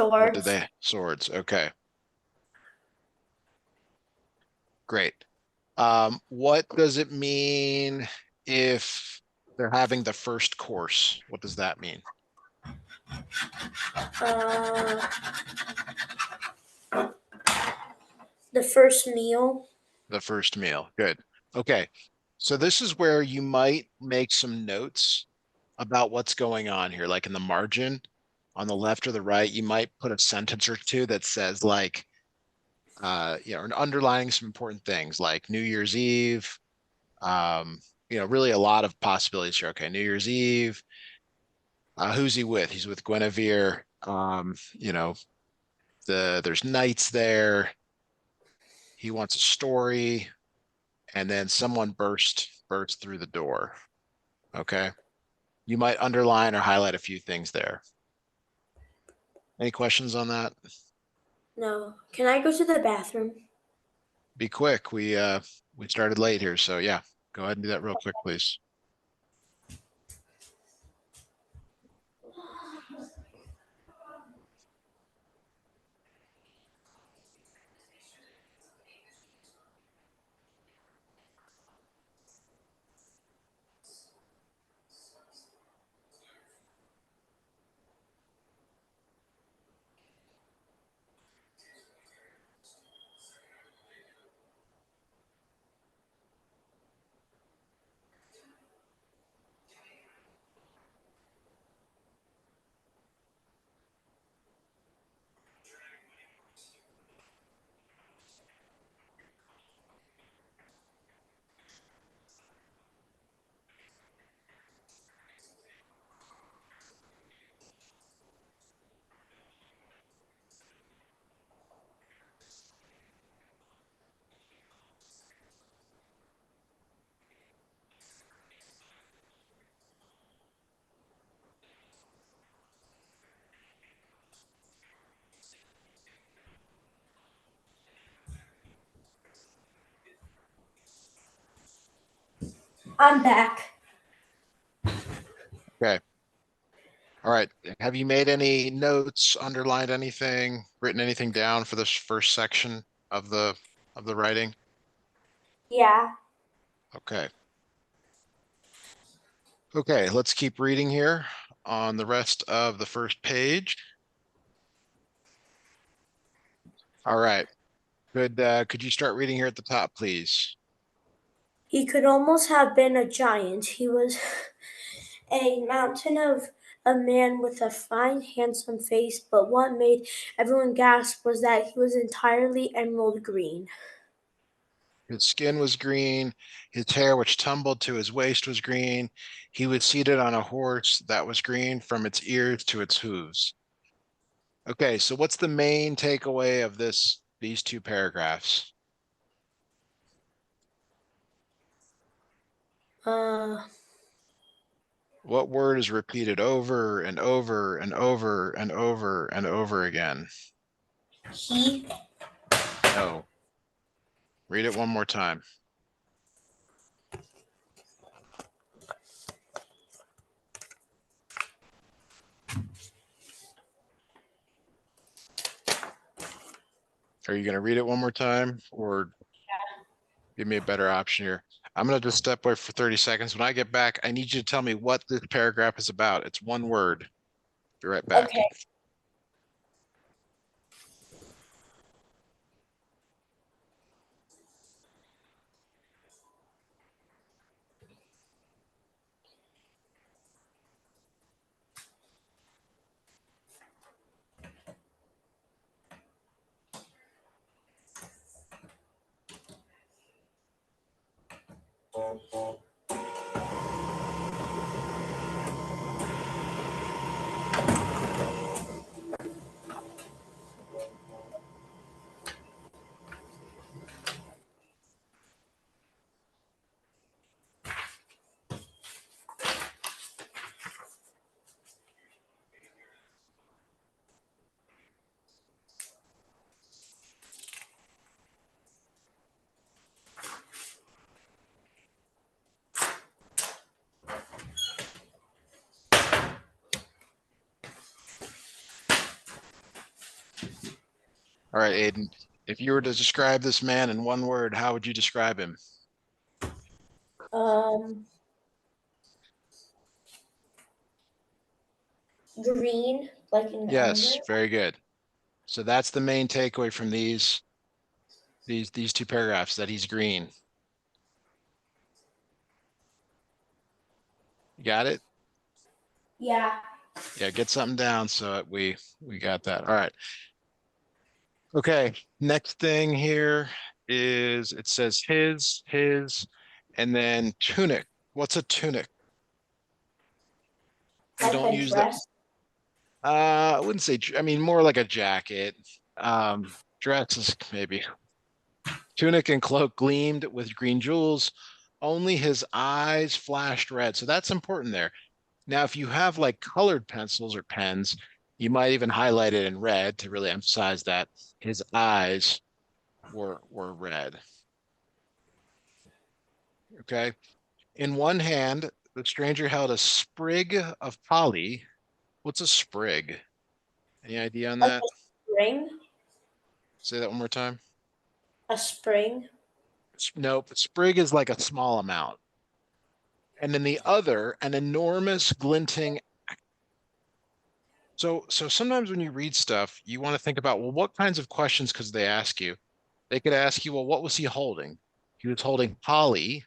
What did Swords. they? Swords. Okay, great. What does it mean if they're having the first course? What does that mean? Uh, the first meal. The first meal. Good. Okay. So this is where you might make some notes about what's going on here, like in the margin on the left or the right, you might put a sentence or two that says like, and underlining some important things like New Year's Eve, really a lot of possibilities here. Okay, New Year's Eve. Who's he with? He's with Guinevere. There's knights there. He wants a story, and then someone burst through the door. Okay. You might underline or highlight a few things there. Any questions on that? No. Can I go to the bathroom? Be quick. We started late here, so yeah, go ahead and do that real quick, please. I'm back. Okay. All right. Have you made any notes, underlined anything, written anything down for this first section of the writing? Yeah. Okay. Okay, let's keep reading here on the rest of the first page. All right. Could you start reading here at the top, please? He could almost have been a giant. He was a mountain of a man with a fine, handsome face, but what made everyone gasp was that he was entirely emerald green. His skin was green, his hair, which tumbled to his waist, was green. He was seated on a horse that was green from its ears to its hooves. Okay, so what's the main takeaway of these two paragraphs? Uh, What word is repeated over and over and over and over and over again? he No. Read it one more time. Are you going to read it one more time or give me a better option here? I'm going to just step away for 30 seconds. When I get back, I need you to tell me what this paragraph is about. It's one word. Be right back. okay. All right, Aiden, if you were to describe this man in one word, how would you describe him? Um, Green, like in anger. Yes, very good. So that's the main takeaway from these two paragraphs, that he's green. You got it? Yeah. Yeah, get something down so we got that. All right. Okay. Next thing here is it says his, and then tunic. What's a tunic? We Like don't a use that. dress. I wouldn't say, I mean, more like a jacket. Dress is maybe. Tunic and cloak gleamed with green jewels. Only his eyes flashed red. So that's important there. Now, if you have like colored pencils or pens, you might even highlight it in red to really emphasize that his eyes were red. Okay. In one hand, the stranger held a sprig of holly. What's a sprig? Any idea on Like that? a spring. Say that one more time. A spring. Nope. Sprig is like a small amount. And then the other, an enormous glinting. So sometimes when you read stuff, you want to think about, well, what kinds of questions could they ask you? They could ask you, well, what was he holding? He was holding holly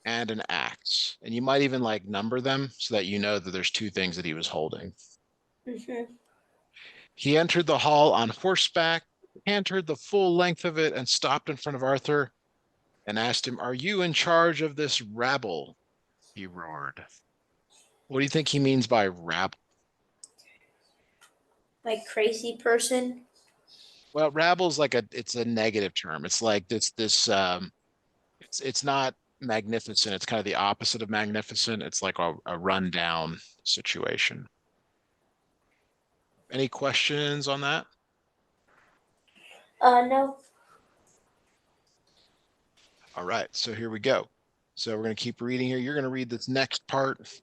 and an axe. And you might even like number them so that you know that there's two things that he was holding. Mm-hmm. He entered the hall on horseback, cantered the full length of it, and stopped in front of Arthur and asked him, "Are you in charge of this rabble?" He roared. What do you think he means by rabble? Like crazy person. Well, rabble's like it's a negative term. It's like this it's not magnificent. It's kind of the opposite of magnificent. It's like a rundown situation. Any questions on that? No. All right, so here we go. So we're going to keep reading here. You're going to read this next part.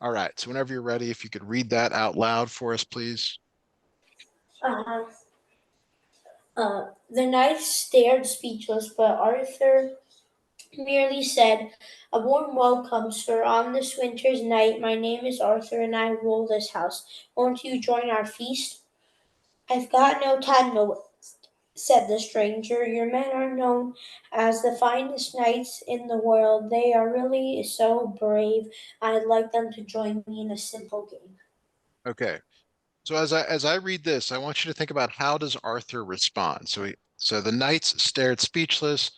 All right, so whenever you're ready, if you could read that out loud for us, please. Uh-huh. The knight stared speechless, but Arthur merely said, "A warm welcome, sir, on this winter's night. My name is Arthur, and I rule this house. Won't you join our feast?" "I've got no time to waste," said the stranger. "Your men are known as the finest knights in the world. They are really so brave. I'd like them to join me in a simple game." Okay. So as I read this, I want you to think about how does Arthur respond? So the knights stared speechless,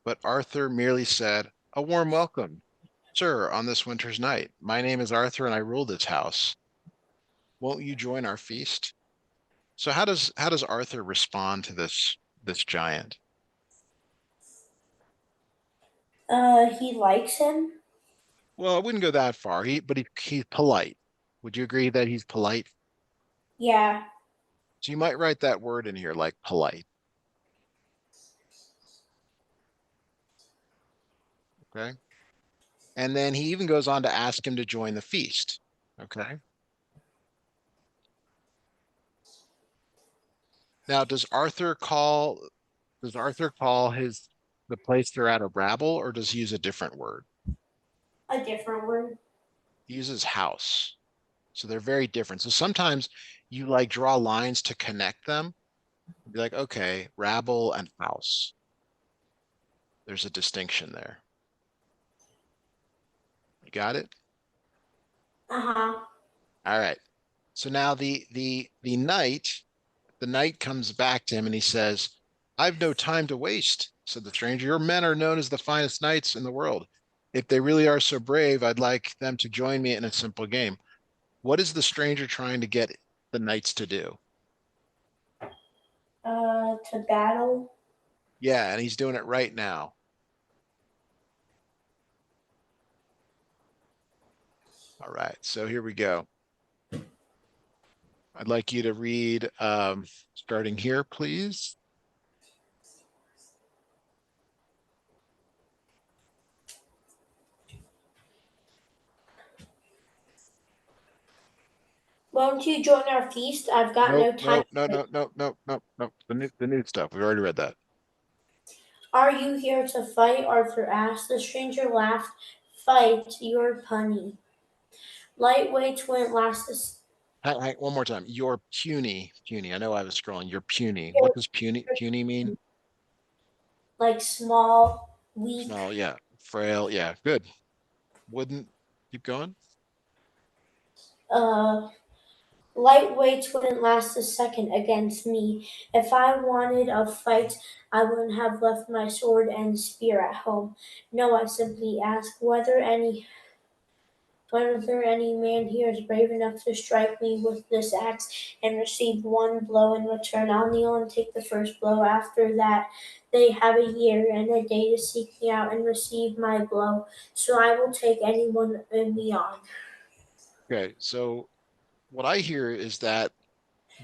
but Arthur merely said, "A warm welcome, sir, on this winter's night. My name is Arthur and I rule this house. Won't you join our feast?" So how does Arthur respond to this giant? He likes him. Well, I wouldn't go that far. He's polite. Would you agree that he's polite? Yeah. So you might write that word in here like polite. Okay. And then he even goes on to ask him to join the feast. Okay. Now, does Arthur call his the place they're at a rabble, or does he use a different word? A different word. He uses house. So they're very different. So sometimes you like draw lines to connect them. Be like, okay, rabble and house. There's a distinction there. You got it? Uh-huh. All right. So now the knight comes back to him and he says, "I've no time to waste," said the stranger. "Your men are known as the finest knights in the world. If they really are so brave, I'd like them to join me in a simple game." What is the stranger trying to get the knights to do? To battle. Yeah, and he's doing it right now. All right, so here we go. I'd like you to read starting here, please. Won't you join our feast? I've got Nope, no time. nope, no, no, no, no, no, no. The new stuff. We've already read that. Are you here to fight? Arthur asked. The stranger laughed. Fight, you're punny. Lightweights wouldn't last this. One more time. You're puny, puny. I know I was scrolling. You're puny. What does puny mean? Like small, weak. Small, yeah. Frail, yeah. Good. Wouldn't keep going. Uh, Lightweights wouldn't last a second against me. If I wanted a fight, I wouldn't have left my sword and spear at home. No, I simply ask whether any man here is brave enough to strike me with this axe and receive one blow in return. I'll kneel and take the first blow. After that, they have a year and a day to seek me out and receive my blow. So I will take anyone and me on. Okay, so what I hear is that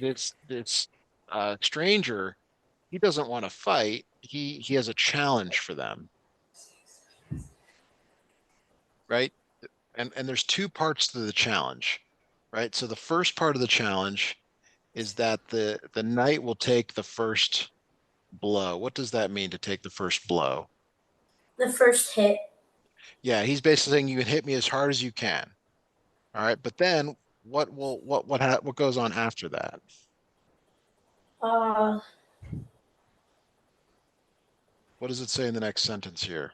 this stranger, he doesn't want to fight. He has a challenge for them, right? And there's two parts to the challenge, right? So the first part of the challenge is that the knight will take the first blow. What does that mean to take the first blow? The first hit. Yeah, he's basically saying you can hit me as hard as you can. All right, but then what goes on after that? Uh, What does it say in the next sentence here?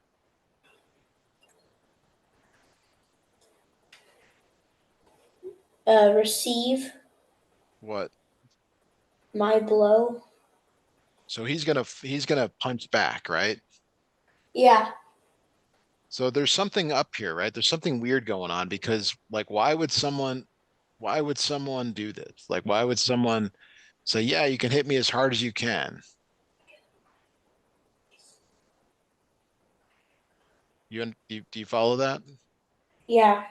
Receive What? my blow. So he's gonna punch back, right? Yeah, So there's something up here, right? There's something weird going on because like why would someone do this? Like why would someone say, "Yeah, you can hit me as hard as you can." Do you follow that? yeah,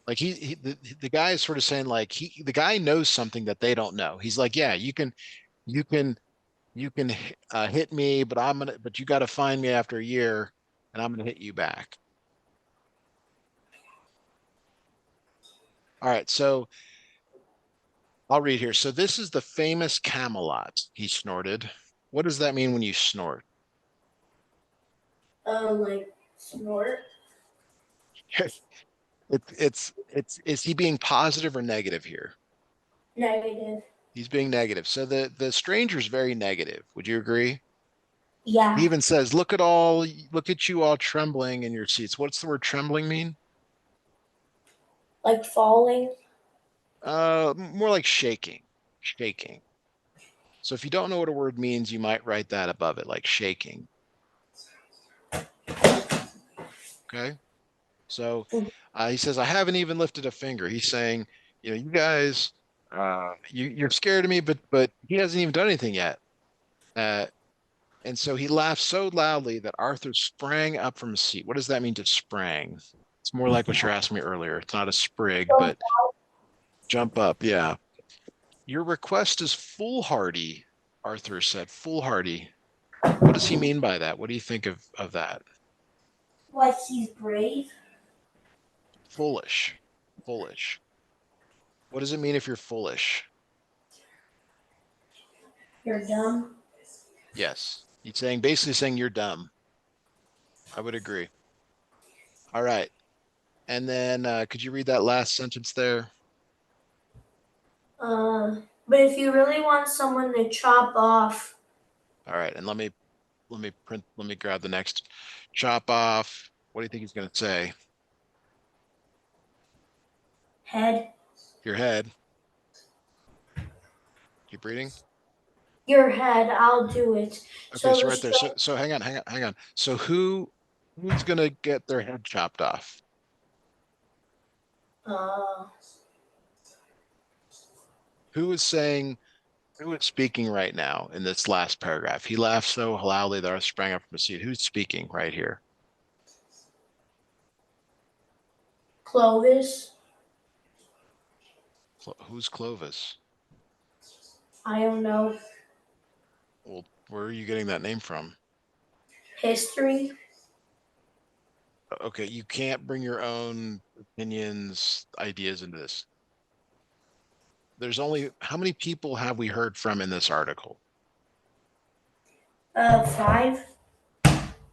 Like the guy is sort of saying like the guy knows something that they don't know. He's like, "Yeah, you can you can hit me, but you got to find me after a year and I'm gonna hit you back." All right, so I'll read here. So this is the famous Camelot, he snorted. What does that mean when you snort? like snort. Is he being positive or negative here? Negative. He's being negative. So the stranger's very negative. Would you agree? He Yeah, even says, look at you all trembling in your seats. What's the word trembling mean? like falling. More like shaking, shaking. So if you don't know what a word means, you might write that above it, like shaking. Okay. So he says, I haven't even lifted a finger. He's saying, you guys, you're scared of me, but he hasn't even done anything yet. Uh, and so he laughed so loudly that Arthur sprang up from his seat. What does that mean to sprang? It's more like what you're asking me earlier. It's not a sprig, but jump up. Yeah. Your request is foolhardy, Arthur said. Foolhardy. What does he mean by that? What do you think of that? Like he's brave. Foolish. Foolish. What does it mean if you're foolish? You're dumb. Yes. He's saying basically saying you're dumb. I would agree. All right. And then could you read that last sentence there? But if you really want someone to chop off All right. And let me grab the next chop off. What do you think he's going to say? head, Your head. Keep reading. your head, I'll do it. Okay, So so the right there. So strength. so hang on. So who's going to get their head chopped off? Uh, Who is saying who is speaking right now in this last paragraph? He laughed so loudly that I sprang up from his seat. Who's speaking right here? Clovis. Who's Clovis? I don't know. Well, where are you getting that name from? History. Okay, you can't bring your own opinions, ideas into this. there's only how many people have we heard from in this article? 5.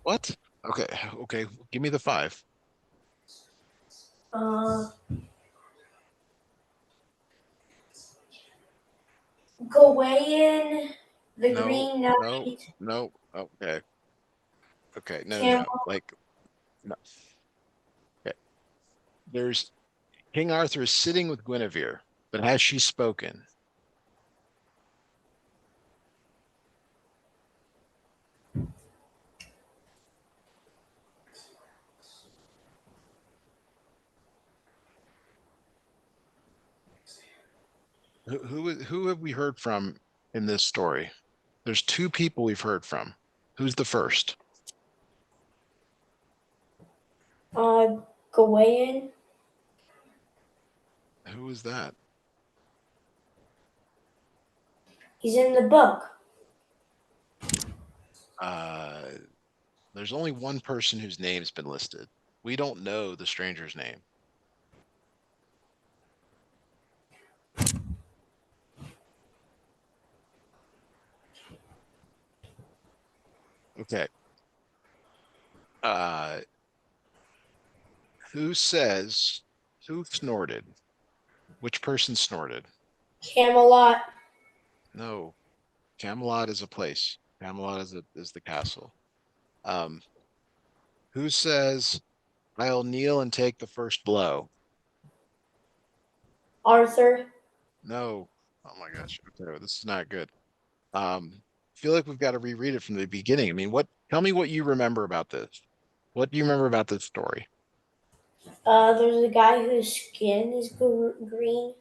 What? Okay, okay, give me the five. Uh, Gawain, the No, Green no, Knight, no. Okay, okay, no, no, Camel, no. Like, no. Okay. There's King Arthur is sitting with Guinevere, but has she spoken? Who have we heard from in this story? There's two people we've heard from. Who's the first? uh, Gawain. Who is that? He's in the book. Uh, there's only one person whose name's been listed. We don't know the stranger's name. Okay. Uh, who says who snorted? Which person snorted? Camelot. No, Camelot is a place. Camelot is the castle. Um, who says I'll kneel and take the first blow? Arthur. No. Oh my gosh. Okay, this is not good. I feel like we've got to reread it from the beginning. I mean, what? Tell me what you remember about this. What do you remember about this story? There's a guy whose skin is green.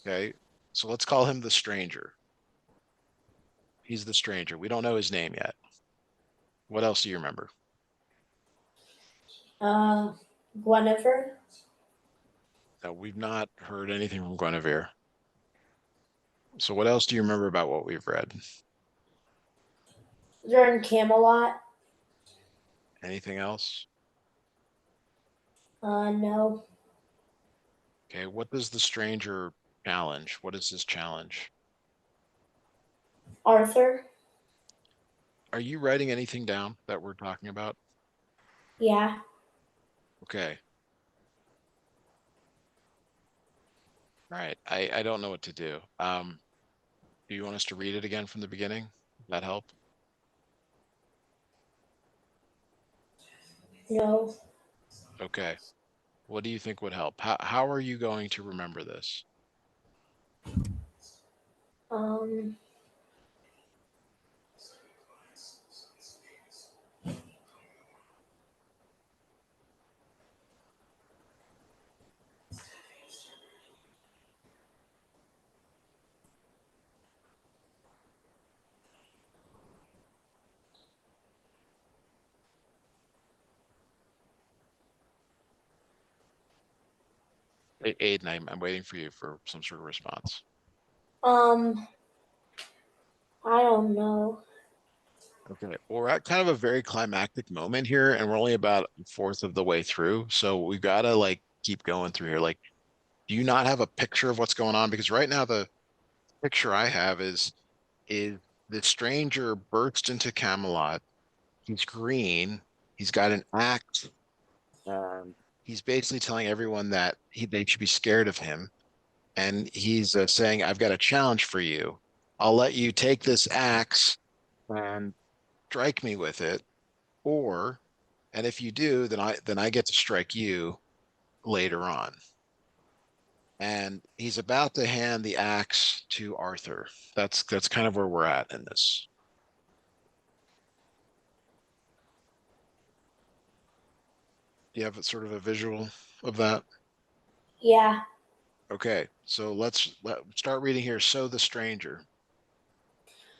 Okay, so let's call him the stranger. He's the stranger. We don't know his name yet. What else do you remember? Uh, Guinevere. No, we've not heard anything from Guinevere. So what else do you remember about what we've read? They're in Camelot. Anything else? No. Okay, what does the stranger challenge? What is his challenge? Arthur. Are you writing anything down that we're talking about? Yeah. Okay. All right. I don't know what to do. Do you want us to read it again from the beginning? Does that help? No. Okay. What do you think would help? How are you going to remember this? Um, Aiden, I'm waiting for you for some sort of response. um, I don't know. Okay. Well, we're at kind of a very climactic moment here, and we're only about a fourth of the way through. So we gotta like keep going through here. Like, do you not have a picture of what's going on? Because right now the picture I have is the stranger burst into Camelot. He's green. He's got an axe. He's basically telling everyone that they should be scared of him. And he's saying, I've got a challenge for you. I'll let you take this axe and strike me with it, or, and if you do, then I get to strike you later on. And he's about to hand the axe to Arthur. That's kind of where we're at in this. Do you have a sort of a visual of that? Yeah. Okay, so let's start reading here. So the stranger.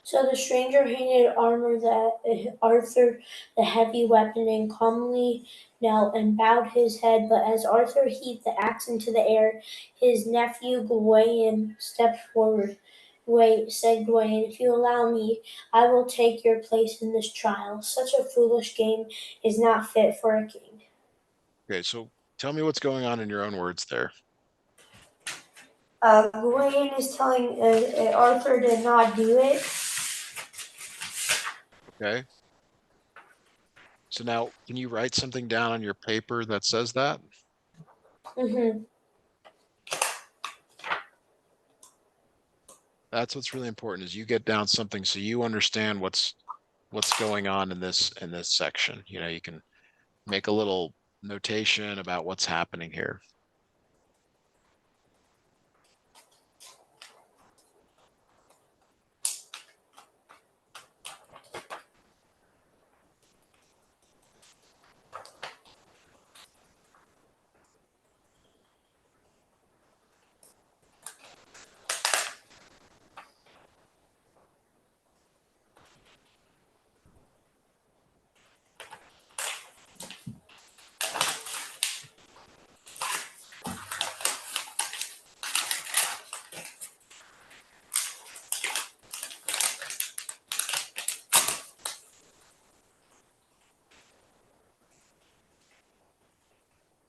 So the stranger handed armor that Arthur the heavy weapon and calmly knelt and bowed his head. But as Arthur heaved the axe into the air, his nephew Gawain stepped forward. Wait, said Gawain, if you allow me, I will take your place in this trial. Such a foolish game is not fit for a king. Okay, so tell me what's going on in your own words there. Gawain is telling Arthur to not do it. Okay. So now, can you write something down on your paper that says that? Mm-hmm. That's what's really important is you get down something so you understand what's going on in this section. You know, you can make a little notation about what's happening here.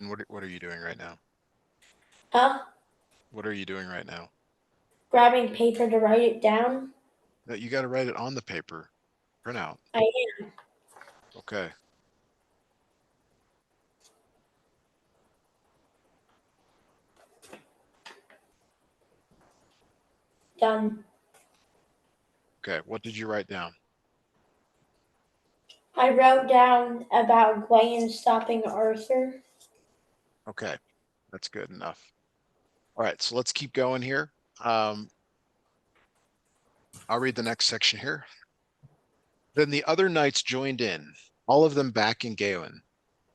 And what are you doing right now? Huh? What are you doing right now? Grabbing paper to write it down. No, you got to write it on the paper. Print out. I am Okay. done. Okay. What did you write down? I wrote down about Gawain stopping Arthur. Okay. That's good enough. All right. So let's keep going here. Um, I'll read the next section here. Then the other knights joined in, all of them backing Gawain.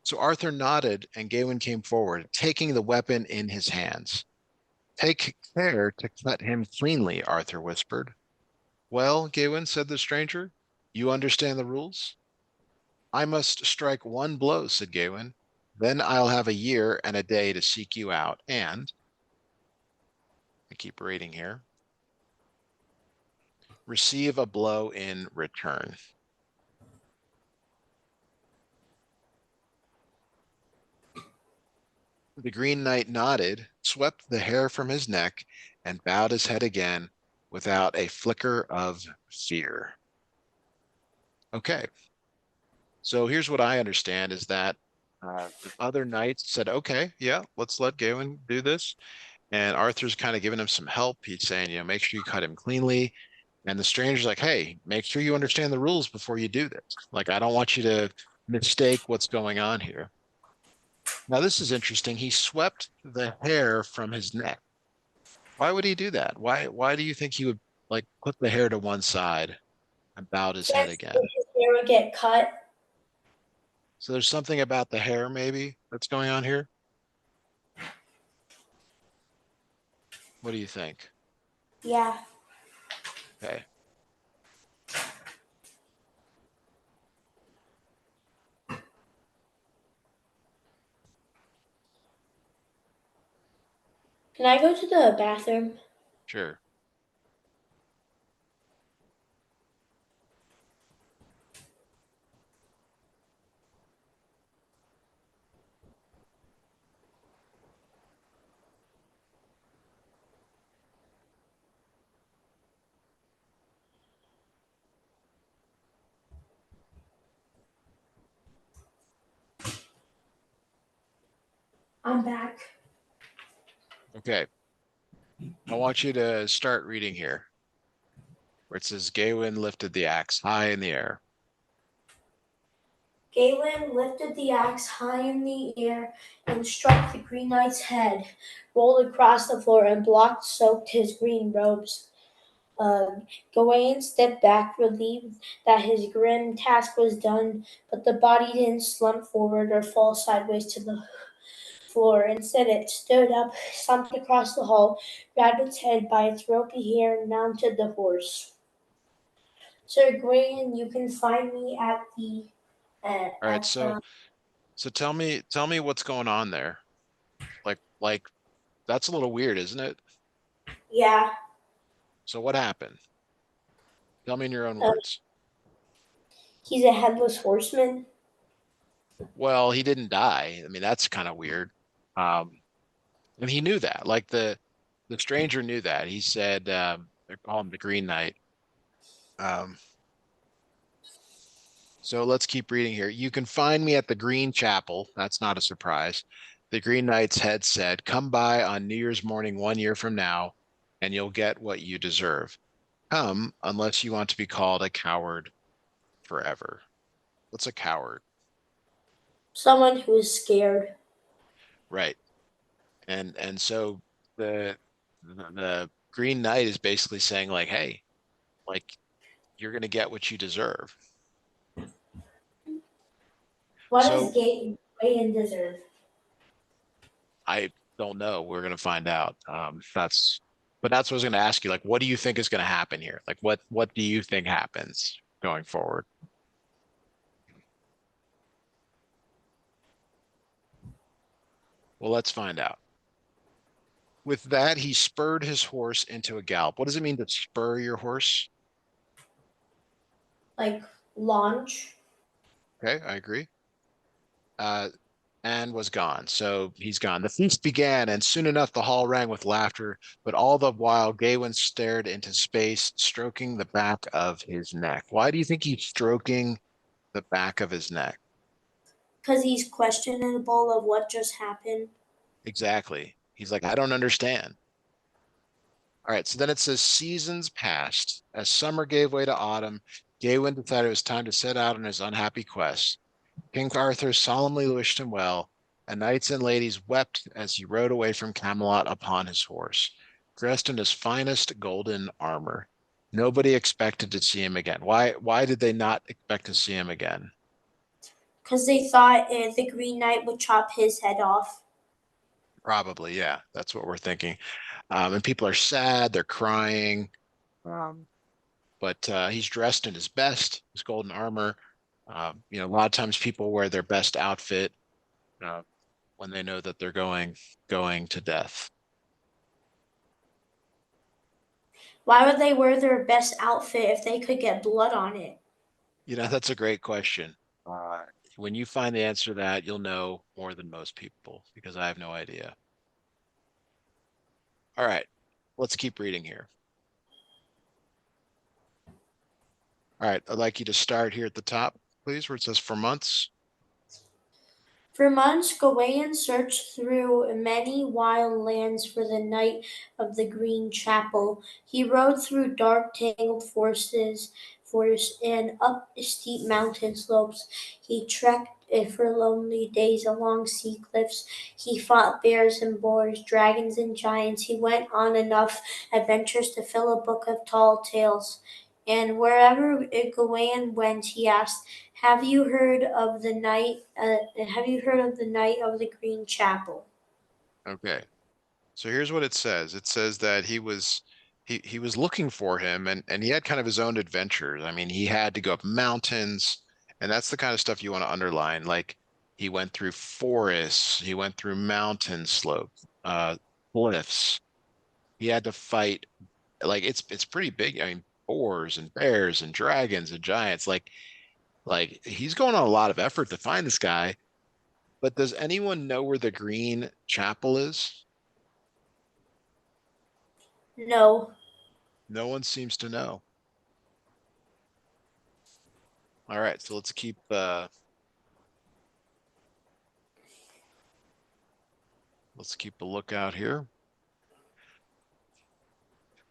So Arthur nodded, and Gawain came forward, taking the weapon in his hands. Take care to cut him cleanly, Arthur whispered. Well, Gawain, said the stranger, you understand the rules? I must strike one blow, said Gawain. Then I'll have a year and a day to seek you out, and I keep reading here, receive a blow in return. The Green Knight nodded, swept the hair from his neck, and bowed his head again without a flicker of fear. Okay, so here's what I understand is that the other knights said, okay, yeah, let's let Gawain do this. And Arthur's kind of giving him some help. He's saying, make sure you cut him cleanly. And the stranger's like, hey, make sure you understand the rules before you do this. Like, I don't want you to mistake what's going on here. Now, this is interesting. He swept the hair from his neck. Why would he do that? Why do you think he would like put the hair to one side and bowed his head Yes, again? his hair would get cut. So there's something about the hair maybe that's going on here. What do you think? Yeah. Okay. Can I go to the bathroom? Sure. I'm back. Okay. I want you to start reading here where it says Gawain lifted the axe high in the air. Galen lifted the axe high in the air and struck the Green Knight's head, rolled across the floor, and blocked soaked his green robes. Gawain stepped back, relieved that his grim task was done, but the body didn't slump forward or fall sideways to the floor. Instead, it stood up, slumped across the hall, grabbed its head by its ropey hair, and mounted the horse. Sir Gawain, you can find me at the All right, at so tell me what's going on there. Like that's a little weird, isn't it? yeah. So what happened? Tell me in your own Uh, words. he's a headless horseman. Well, he didn't die. I mean, that's kind of weird. And he knew that. Like the stranger knew that. He said, they call him the Green Knight. Um, so let's keep reading here. You can find me at the Green Chapel. That's not a surprise. The Green Knight's head said, "Come by on New Year's morning 1 year from now, and you'll get what you deserve. Come, unless you want to be called a coward forever." What's a coward? Someone who is scared. Right. And so the the Green Knight is basically saying like, hey, like you're gonna get what you deserve. What does So Aiden deserve? I don't know. We're gonna find out. But that's what I was gonna ask you. Like, what do you think is gonna happen here? Like, what do you think happens going forward? Well, let's find out. With that, he spurred his horse into a gallop. What does it mean to spur your horse? Like launch? Okay, I agree. Uh, and was gone. So he's gone. The feast began, and soon enough the hall rang with laughter, but all the while Gawain stared into space, stroking the back of his neck. Why do you think he's stroking the back of his neck? Because he's questionable of what just happened. Exactly. He's like, I don't understand. All right, so then it says seasons passed. As summer gave way to autumn, Gawain decided it was time to set out on his unhappy quest. King Arthur solemnly wished him well, and knights and ladies wept as he rode away from Camelot upon his horse, dressed in his finest golden armor. Nobody expected to see him again. Why did they not expect to see him again? Because they thought the Green Knight would chop his head off. Probably, yeah. That's what we're thinking. And people are sad, they're crying. Um, but he's dressed in his best, his golden armor. A lot of times people wear their best outfit uh, when they know that they're going to death. Why would they wear their best outfit if they could get blood on it? That's a great question. Uh, when you find the answer to that, you'll know more than most people because I have no idea. All right, let's keep reading here. All right, I'd like you to start here at the top, please, where it says for months. For months Gawain searched through many wild lands for the Knight of the Green Chapel. He rode through dark, tangled forests and up steep mountain slopes. He trekked for lonely days along sea cliffs. He fought bears and boars, dragons and giants. He went on enough adventures to fill a book of tall tales. And wherever Gawain went, he asked, have you heard of the night? Have you heard of the Knight of the Green Chapel? Okay, so here's what it says. It says that he was looking for him, and he had kind of his own adventures. I mean, he had to go up mountains, and that's the kind of stuff you want to underline. Like he went through forests, he went through mountain slopes, cliffs. He had to fight like it's pretty big. I mean, boars and bears and dragons and giants. Like he's going on a lot of effort to find this guy. But does anyone know where the Green Chapel is? No. No one seems to know. All right, so let's keep a lookout here.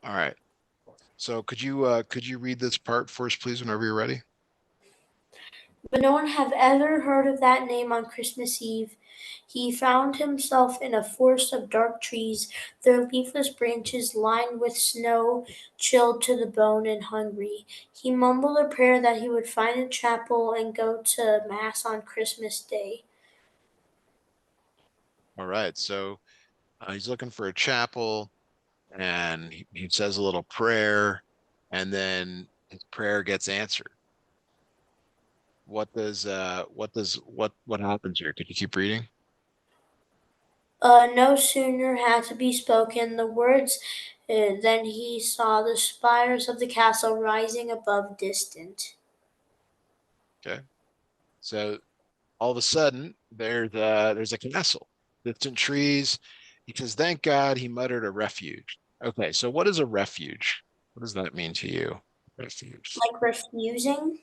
All right. So could you read this part for us, please, whenever you're ready? But no one had ever heard of that name on Christmas Eve. He found himself in a forest of dark trees, their leafless branches lined with snow, chilled to the bone and hungry. He mumbled a prayer that he would find a chapel and go to Mass on Christmas Day. All right. So he's looking for a chapel, and he says a little prayer, and then his prayer gets answered. What happens here? Could you keep reading? No sooner had to be spoken the words than he saw the spires of the castle rising above distant. Okay. So all of a sudden there's a castle, distant trees. He says, thank God, he muttered, a refuge. Okay, so what is a refuge? What does that mean to you? Refuge. Like refusing?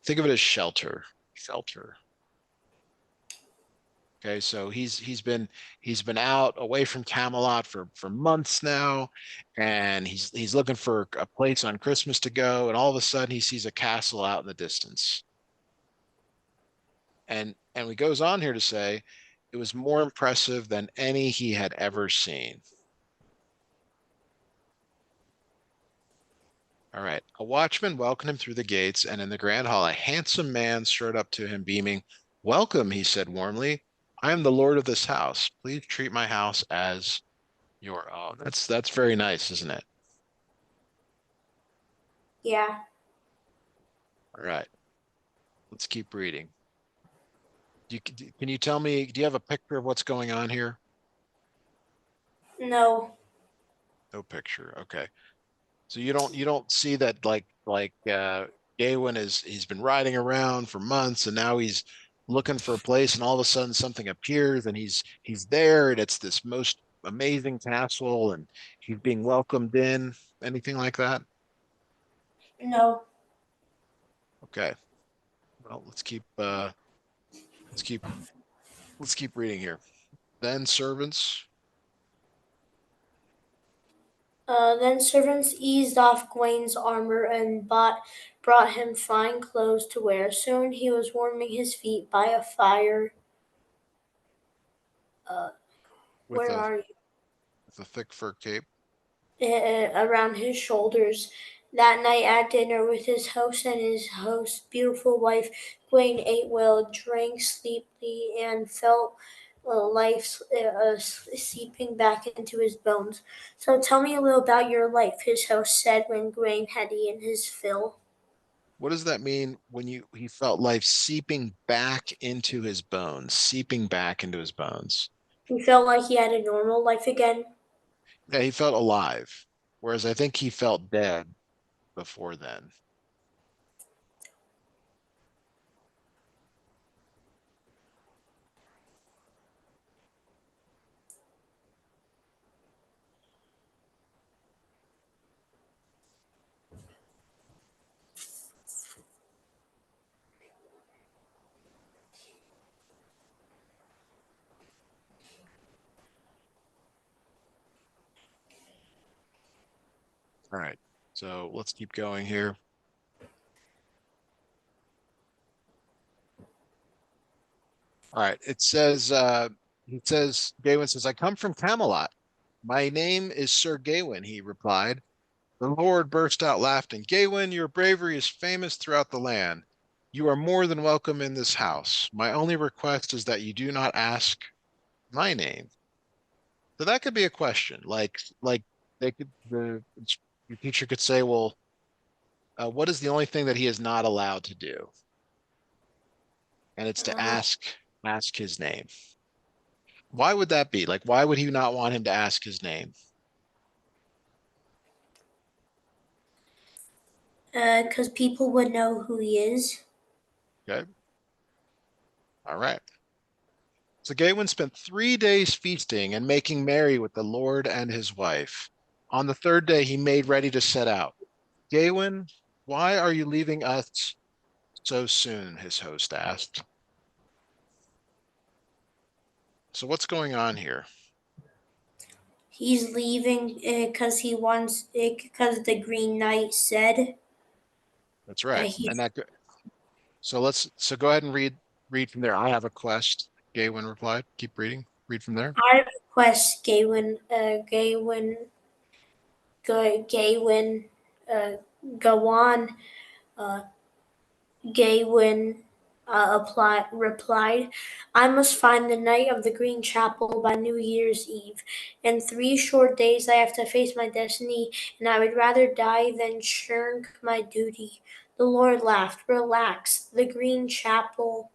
Think of it as shelter. Shelter. Okay, so he's been out away from Camelot for months now, and he's looking for a place on Christmas to go, and all of a sudden he sees a castle out in the distance. And he goes on here to say it was more impressive than any he had ever seen. All right. A watchman welcomed him through the gates, and in the grand hall, a handsome man strode up to him, beaming. Welcome, he said warmly. I am the lord of this house. Please treat my house as your own. That's very nice, isn't it? Yeah. All right. Let's keep reading. Can you tell me, do you have a picture of what's going on here? No. No picture. Okay. So you don't see that Gawain he's been riding around for months and now he's looking for a place and all of a sudden something appears and he's there and it's this most amazing castle and he's being welcomed in. Anything like that? No. Okay. Well, let's keep let's keep reading here. Then servants. Then servants eased off Gawain's armor and brought him fine clothes to wear. Soon he was warming his feet by a fire. Uh, with where a are you? with a thick fur cape. Around his shoulders. That night at dinner with his host and his host's beautiful wife, Gawain ate well, drank sleepily, and felt life seeping back into his bones. So tell me a little about your life, his host said when Gawain had eaten his fill. What does that mean when he felt life seeping back into his bones, seeping back into his bones? He felt like he had a normal life again. Yeah, he felt alive, whereas I think he felt dead before then. All right, so let's keep going here. All right, Gawain says, I come from Camelot. My name is Sir Gawain, he replied. The Lord burst out laughing. Gawain, your bravery is famous throughout the land. You are more than welcome in this house. My only request is that you do not ask my name. So that could be a question. Like they could the your teacher could say, well, what is the only thing that he is not allowed to do? And it's to ask his name. Why would that be? Like, why would he not want him to ask his name? Because people would know who he is. Okay. All right. So Gawain spent 3 days feasting and making merry with the Lord and his wife. On the third day, he made ready to set out. Gawain, why are you leaving us so soon? His host asked. So what's going on here? He's leaving because he wants because the Green Knight said That's right. he. So go ahead and read from there. I have a quest. Gawain replied. Keep reading. Read from there. I request Gawain, uh, go on. Uh, Gawain replied, I must find the Knight of the Green Chapel by New Year's Eve. In 3 short days, I have to face my destiny, and I would rather die than shirk my duty. The Lord laughed. Relax. The Green Chapel.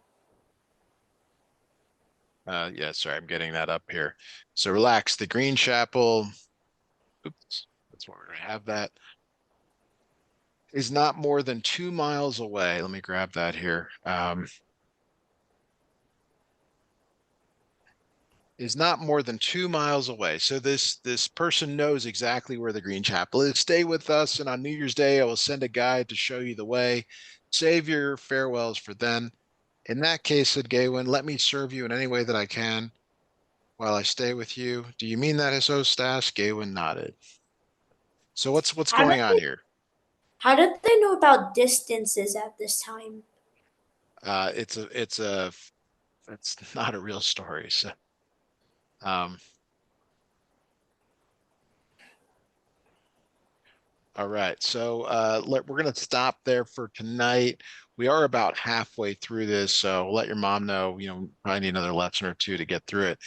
Yeah, sorry, I'm getting that up here. So relax. The Green Chapel. Oops, that's where we're gonna have that. Is not more than 2 miles away. Let me grab that here. is not more than 2 miles away. So this person knows exactly where the Green Chapel is. Stay with us, and on New Year's Day, I will send a guide to show you the way. Save your farewells for then. In that case, said Gawain, let me serve you in any way that I can while I stay with you. Do you mean that, his host asked? Gawain nodded. So what's How did going on here? how did they know about distances at this time? It's not a real story. So um, all right. So we're gonna stop there for tonight. We are about halfway through this, so let your mom know, probably need another lesson or two to get through it.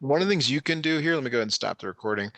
One of the things you can do here, let me go ahead and stop the recording.